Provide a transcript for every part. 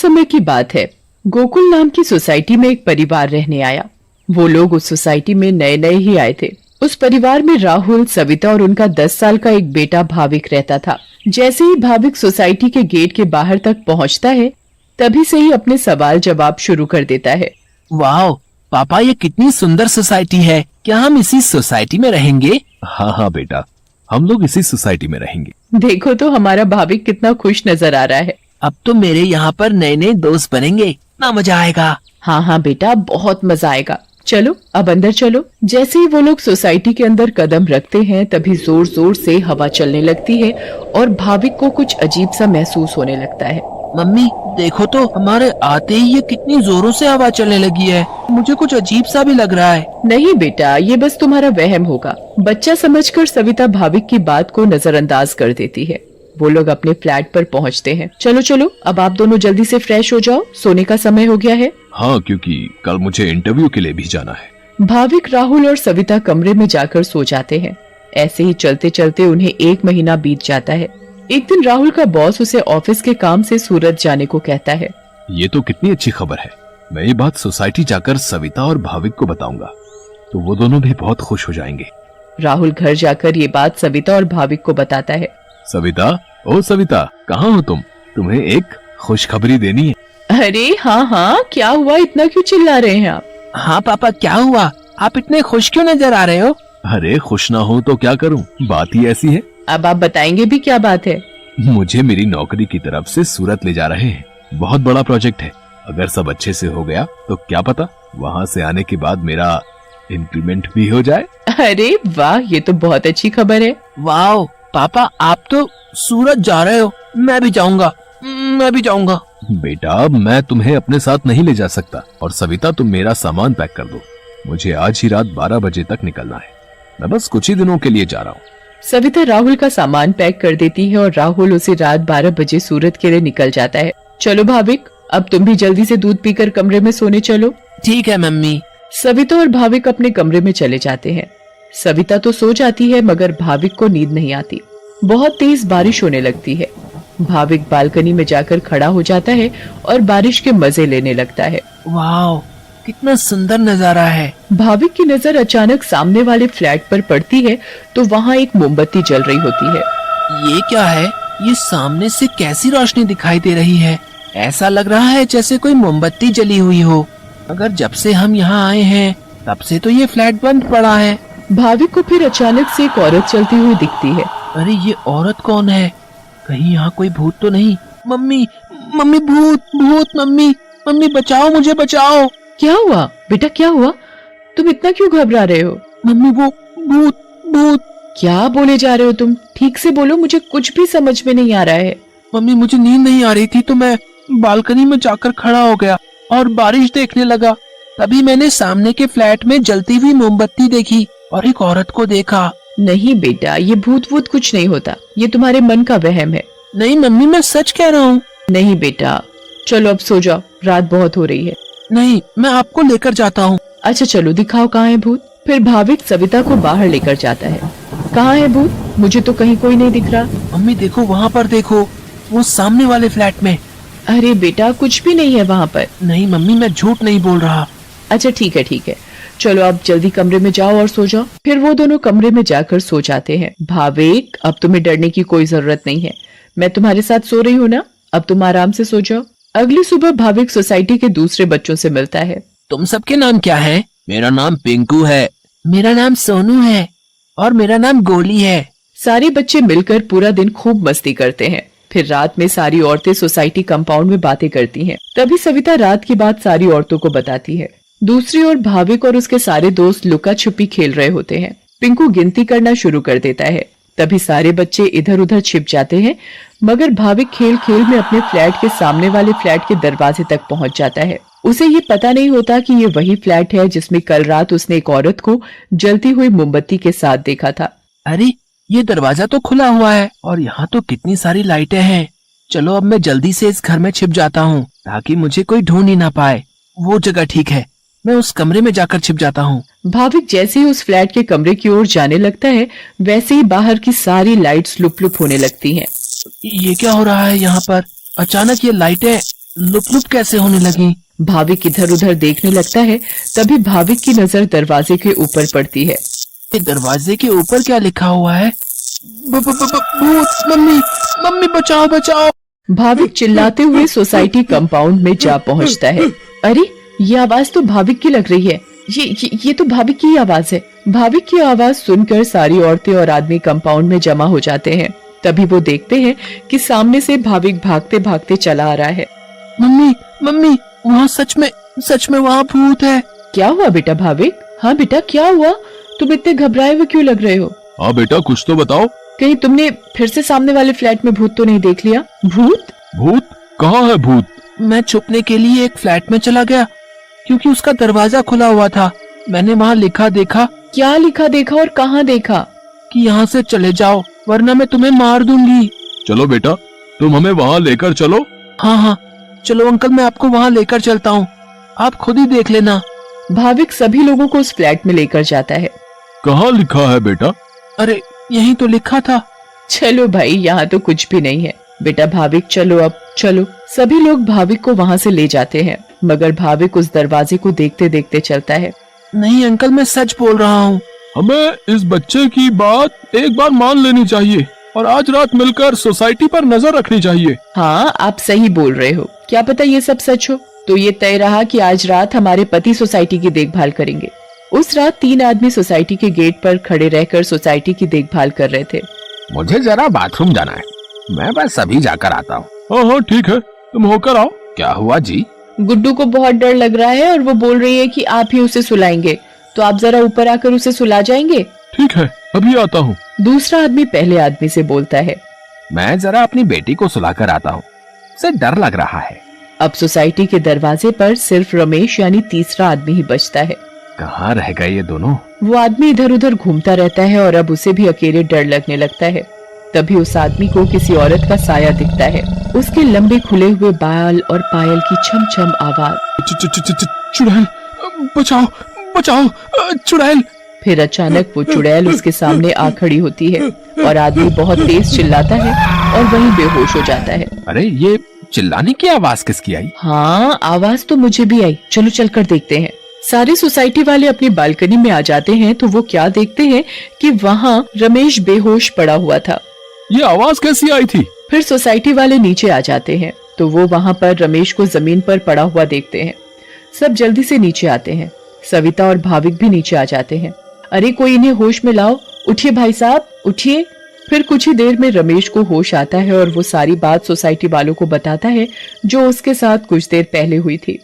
समय की बात है। गोकुल नाम की सोसाइटी में एक परिवार रहने आया। वो लोग उस सोसाइटी में नए नए ही आए थे। उस परिवार में राहुल, सविता और उनका 10 साल का एक बेटा भाविक रहता था। जैसे ही भाविक सोसाइटी के गेट के बाहर तक पहुंचता है, तभी से ही अपने सवाल जवाब शुरू कर देता है। वाह पापा, ये कितनी सुंदर सोसाइटी है। क्या हम इसी सोसाइटी में रहेंगे? हाँ हाँ बेटा, हम लोग इसी सोसाइटी में रहेंगे। देखो तो हमारा भाविक कितना खुश नजर आ रहा है। अब तो मेरे यहाँ पर नए नए दोस्त बनेंगे, इतना मजा आएगा। हाँ हाँ बेटा, बहुत मजा आएगा। चलो अब अंदर चलो। जैसे ही वो लोग सोसाइटी के अंदर कदम रखते हैं, तभी जोर जोर से हवा चलने लगती है और भाविक को कुछ अजीब सा महसूस होने लगता है। मम्मी देखो तो, हमारे आते ही ये कितनी जोरों से हवा चलने लगी है। मुझे कुछ अजीब सा भी लग रहा है। नहीं बेटा, ये बस तुम्हारा वहम होगा। बच्चा समझकर सविता भाविक की बात को नजरअंदाज कर देती है। वो लोग अपने फ्लैट पर पहुंचते हैं। चलो चलो, अब आप दोनों जल्दी से फ्रेश हो जाओ, सोने का समय हो गया है। हाँ, क्योंकि कल मुझे इंटरव्यू के लिए भी जाना है। भाविक, राहुल और सविता कमरे में जाकर सो जाते हैं। ऐसे ही चलते चलते उन्हें 1 महीना बीत जाता है। एक दिन राहुल का बॉस उसे ऑफिस के काम से सूरत जाने को कहता है। ये तो कितनी अच्छी खबर है। मैं ये बात सोसाइटी जाकर सविता और भाविक को बताऊंगा, तो वो दोनों भी बहुत खुश हो जाएंगे। राहुल घर जाकर ये बात सविता और भाविक को बताता है। सविता, ओ सविता, कहाँ हो तुम? तुम्हें एक खुशखबरी देनी है। अरे हाँ हाँ, क्या हुआ? इतना क्यों चिल्ला रहे हैं आप? हाँ पापा, क्या हुआ? आप इतने खुश क्यों नजर आ रहे हो? अरे खुश ना हो तो क्या करूं, बात ही ऐसी है। अब आप बताएंगे भी, क्या बात है? मुझे मेरी नौकरी की तरफ से सूरत ले जा रहे हैं। बहुत बड़ा प्रोजेक्ट है। अगर सब अच्छे से हो गया तो क्या पता वहाँ से आने के बाद मेरा इंक्रीमेंट भी हो जाए। अरे वाह, ये तो बहुत अच्छी खबर है। वाह पापा, आप तो सूरत जा रहे हो। मैं भी जाऊंगा, मैं भी जाऊंगा। बेटा, मैं तुम्हें अपने साथ नहीं ले जा सकता। और सविता, तुम मेरा सामान पैक कर दो। मुझे आज ही रात 12 बजे तक निकलना है। मैं बस कुछ ही दिनों के लिए जा रहा हूँ। सविता राहुल का सामान पैक कर देती है और राहुल उसे रात 12 बजे सूरत के लिए निकल जाता है। चलो भाविक, अब तुम भी जल्दी से दूध पीकर कमरे में सोने चलो। ठीक है मम्मी। सविता और भाविक अपने कमरे में चले जाते हैं। सविता तो सो जाती है, मगर भाविक को नींद नहीं आती। बहुत तेज बारिश होने लगती है। भाविक बालकनी में जाकर खड़ा हो जाता है और बारिश के मजे लेने लगता है। वाह, कितना सुंदर नजारा है। भाविक की नजर अचानक सामने वाले फ्लैट पर पड़ती है, तो वहाँ एक मोमबत्ती जल रही होती है। ये क्या है? ये सामने से कैसी रोशनी दिखाई दे रही है? ऐसा लग रहा है जैसे कोई मोमबत्ती जली हुई हो। अगर जब से हम यहाँ आए हैं, तब से तो ये फ्लैट बंद पड़ा है। भाविक को फिर अचानक से एक औरत चलती हुई दिखती है। अरे ये औरत कौन है? कहीं यहाँ कोई भूत तो नहीं? मम्मी, मम्मी, भूत, भूत, मम्मी, मम्मी बचाओ, मुझे बचाओ। क्या हुआ बेटा, क्या हुआ? तुम इतना क्यों घबरा रहे हो? मम्मी, वो भूत, भूत। क्या बोले जा रहे हो तुम? ठीक से बोलो, मुझे कुछ भी समझ में नहीं आ रहा है। मम्मी, मुझे नींद नहीं आ रही थी तो मैं बालकनी में जाकर खड़ा हो गया और बारिश देखने लगा। तभी मैंने सामने के फ्लैट में जलती हुई मोमबत्ती देखी और एक औरत को देखा। नहीं बेटा, ये भूत वूत कुछ नहीं होता। ये तुम्हारे मन का वहम है। नहीं मम्मी, मैं सच कह रहा हूँ। नहीं बेटा, चलो अब सो जाओ, रात बहुत हो रही है। नहीं, मैं आपको लेकर जाता हूँ। अच्छा चलो, दिखाओ कहाँ है भूत। फिर भाविक सविता को बाहर लेकर जाता है। कहाँ है भूत? मुझे तो कहीं कोई नहीं दिख रहा। मम्मी देखो, वहाँ पर देखो, वो सामने वाले फ्लैट में। अरे बेटा, कुछ भी नहीं है वहाँ पर। नहीं मम्मी, मैं झूठ नहीं बोल रहा। अच्छा ठीक है ठीक है, चलो अब जल्दी कमरे में जाओ और सो जाओ। फिर वो दोनों कमरे में जाकर सो जाते हैं। भाविक, अब तुम्हें डरने की कोई जरूरत नहीं है। मैं तुम्हारे साथ सो रही हूँ ना, अब तुम आराम से सो जाओ। अगली सुबह भाविक सोसाइटी के दूसरे बच्चों से मिलता है। तुम सबके नाम क्या है? मेरा नाम पिंकू है। मेरा नाम सोनू है। और मेरा नाम गोली है। सारे बच्चे मिलकर पूरा दिन खूब मस्ती करते हैं। फिर रात में सारी औरतें सोसाइटी कंपाउंड में बातें करती हैं। तभी सविता रात की बात सारी औरतों को बताती है। दूसरी ओर भाविक और उसके सारे दोस्त लुका छुपी खेल रहे होते हैं। पिंकू गिनती करना शुरू कर देता है। तभी सारे बच्चे इधर उधर छिप जाते हैं, मगर भाविक खेल खेल में अपने फ्लैट के सामने वाले फ्लैट के दरवाजे तक पहुंच जाता है। उसे ये पता नहीं होता कि ये वही फ्लैट है जिसमें कल रात उसने एक औरत को जलती हुई मोमबत्ती के साथ देखा था। अरे ये दरवाजा तो खुला हुआ है और यहाँ तो कितनी सारी लाइटें हैं। चलो अब मैं जल्दी से इस घर में छिप जाता हूँ ताकि मुझे कोई ढूंढ ही ना पाए। वो जगह ठीक है, मैं उस कमरे में जाकर छिप जाता हूँ। भाविक जैसे ही उस फ्लैट के कमरे की ओर जाने लगता है, वैसे ही बाहर की सारी लाइट्स लुप लुप होने लगती हैं। ये क्या हो रहा है यहाँ पर? अचानक ये लाइटें लुप लुप कैसे होने लगी? भाविक इधर उधर देखने लगता है। तभी भाविक की नजर दरवाजे के ऊपर पड़ती है। ये दरवाजे के ऊपर क्या लिखा हुआ है? भूत! मम्मी, मम्मी बचाओ बचाओ! भाविक चिल्लाते हुए सोसाइटी कंपाउंड में जा पहुंचता है। अरे, ये आवाज तो भाविक की लग रही है। ये तो भाविक की आवाज है। भाविक की आवाज सुनकर सारी औरतें और आदमी कंपाउंड में जमा हो जाते हैं। तभी वो देखते हैं कि सामने से भाविक भागते भागते चला आ रहा है। मम्मी, मम्मी, वहाँ सच में वहाँ भूत है। क्या हुआ बेटा भाविक? हाँ बेटा, क्या हुआ? तुम इतने घबराए हुए क्यों लग रहे हो? हाँ बेटा, कुछ तो बताओ। कहीं तुमने फिर से सामने वाले फ्लैट में भूत तो नहीं देख लिया? भूत? भूत? कहाँ है भूत? मैं छुपने के लिए एक फ्लैट में चला गया क्योंकि उसका दरवाजा खुला हुआ था। मैंने वहाँ लिखा देखा। क्या लिखा देखा और कहाँ देखा? कि यहाँ से चले जाओ वरना मैं तुम्हें मार दूंगी। चलो बेटा, तुम हमें वहाँ लेकर चलो। हाँ हाँ, चलो अंकल, मैं आपको वहाँ लेकर चलता हूँ, आप खुद ही देख लेना। भाविक सभी लोगों को उस फ्लैट में लेकर जाता है। कहाँ लिखा है बेटा? अरे यही तो लिखा था। चलो भाई, यहाँ तो कुछ भी नहीं है। बेटा भाविक, चलो अब चलो। सभी लोग भाविक को वहाँ से ले जाते हैं, मगर भाविक उस दरवाजे को देखते देखते चलता है। नहीं अंकल, मैं सच बोल रहा हूँ। हमें इस बच्चे की बात एक बार मान लेनी चाहिए और आज रात मिलकर सोसाइटी पर नजर रखनी चाहिए। हाँ, आप सही बोल रहे हो। क्या पता ये सब सच हो। तो ये तय रहा कि आज रात हमारे पति सोसाइटी की देखभाल करेंगे। उस रात 3 आदमी सोसाइटी के गेट पर खड़े रहकर सोसाइटी की देखभाल कर रहे थे। मुझे जरा बाथरूम जाना है, मैं बस अभी जाकर आता हूँ। हाँ हाँ ठीक है, तुम होकर आओ। क्या हुआ जी? गुड्डू को बहुत डर लग रहा है और वो बोल रही है कि आप ही उसे सुलाएंगे, तो आप जरा ऊपर आकर उसे सुला जाएंगे। ठीक है, अभी आता हूँ। दूसरा आदमी पहले आदमी से बोलता है। मैं जरा अपनी बेटी को सुलाकर आता हूँ, उसे डर लग रहा है। अब सोसाइटी के दरवाजे पर सिर्फ रमेश यानी तीसरा आदमी ही बचता है। कहाँ रह गए ये दोनों? वो आदमी इधर उधर घूमता रहता है और अब उसे भी अकेले डर लगने लगता है। तभी उस आदमी को किसी औरत का साया दिखता है। उसके लंबे खुले हुए बाल और पायल की छम छम आवाज। चुड़ैल, बचाओ बचाओ, चुड़ैल। फिर अचानक वो चुड़ैल उसके सामने आ खड़ी होती है और आदमी बहुत तेज चिल्लाता है और वहीं बेहोश हो जाता है। अरे ये चिल्लाने की आवाज किसकी आई? हाँ, आवाज तो मुझे भी आई। चलो चलकर देखते हैं। सारे सोसाइटी वाले अपनी बालकनी में आ जाते हैं तो वो क्या देखते हैं कि वहाँ रमेश बेहोश पड़ा हुआ था। ये आवाज कैसी आई थी? फिर सोसाइटी वाले नीचे आ जाते हैं तो वो वहाँ पर रमेश को जमीन पर पड़ा हुआ देखते हैं। सब जल्दी से नीचे आते हैं। सविता और भाविक भी नीचे आ जाते हैं। अरे कोई इन्हें होश में लाओ, उठिए भाई साहब, उठिए। फिर कुछ ही देर में रमेश को होश आता है और वो सारी बात सोसाइटी वालों को बताता है जो उसके साथ कुछ देर पहले हुई थी।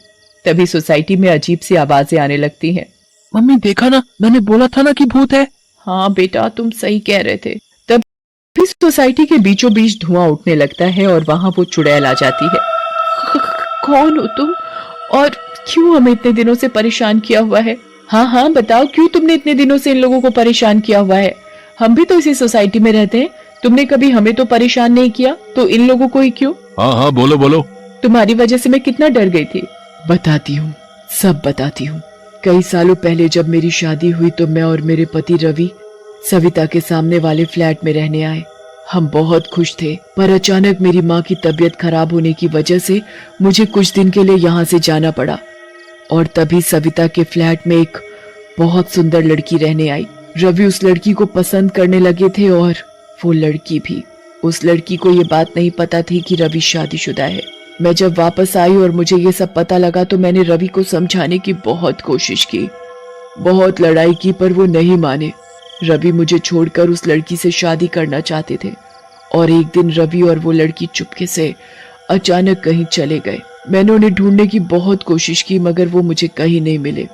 तभी सोसाइटी में अजीब सी आवाजें आने लगती हैं। मम्मी देखा ना, मैंने बोला था ना कि भूत है। हाँ बेटा, तुम सही कह रहे थे। तभी सोसाइटी के बीचों बीच धुआं उठने लगता है और वहाँ वो चुड़ैल आ जाती है। कौन हो तुम और क्यों हमें इतने दिनों से परेशान किया हुआ है? हाँ हाँ बताओ, क्यों तुमने इतने दिनों से इन लोगों को परेशान किया हुआ है? हम भी तो इसी सोसाइटी में रहते हैं। तुमने कभी हमें तो परेशान नहीं किया, तो इन लोगों को ही क्यों? हाँ हाँ बोलो बोलो। तुम्हारी वजह से मैं कितना डर गई थी। बताती हूँ, सब बताती हूँ। कई सालों पहले जब मेरी शादी हुई तो मैं और मेरे पति रवि सविता के सामने वाले फ्लैट में रहने आए। हम बहुत खुश थे, पर अचानक मेरी माँ की तबीयत खराब होने की वजह से मुझे कुछ दिन के लिए यहाँ से जाना पड़ा। और तभी सविता के फ्लैट में एक बहुत सुंदर लड़की रहने आई। रवि उस लड़की को पसंद करने लगे थे और वो लड़की भी। उस लड़की को ये बात नहीं पता थी कि रवि शादीशुदा है। मैं जब वापस आई और मुझे ये सब पता लगा तो मैंने रवि को समझाने की बहुत कोशिश की, बहुत लड़ाई की, पर वो नहीं माने। रवि मुझे छोड़कर उस लड़की से शादी करना चाहते थे और एक दिन रवि और वो लड़की चुपके से अचानक कहीं चले गए। मैंने उन्हें ढूंढने की बहुत कोशिश की मगर वो मुझे कहीं नहीं मिले।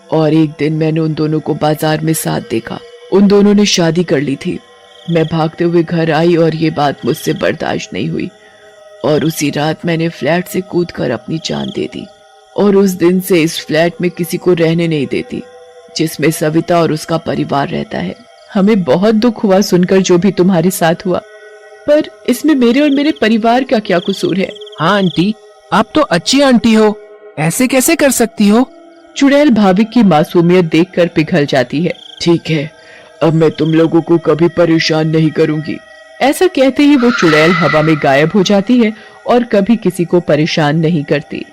और एक दिन मैंने उन दोनों को बाजार में साथ देखा। उन दोनों ने शादी कर ली थी। मैं भागते हुए घर आई और ये बात मुझसे बर्दाश्त नहीं हुई और उसी रात मैंने फ्लैट से कूदकर अपनी जान दे दी। और उस दिन से इस फ्लैट में किसी को रहने नहीं देती जिसमें सविता और उसका परिवार रहता है। हमें बहुत दुख हुआ सुनकर जो भी तुम्हारे साथ हुआ, पर इसमें मेरे और मेरे परिवार का क्या कसूर है? हाँ आंटी, आप तो अच्छी आंटी हो, ऐसे कैसे कर सकती हो? चुड़ैल भाविक की मासूमियत देखकर पिघल जाती है। ठीक है, अब मैं तुम लोगों को कभी परेशान नहीं करूंगी। ऐसा कहते ही वो चुड़ैल हवा में गायब हो जाती है और कभी किसी को परेशान नहीं करती।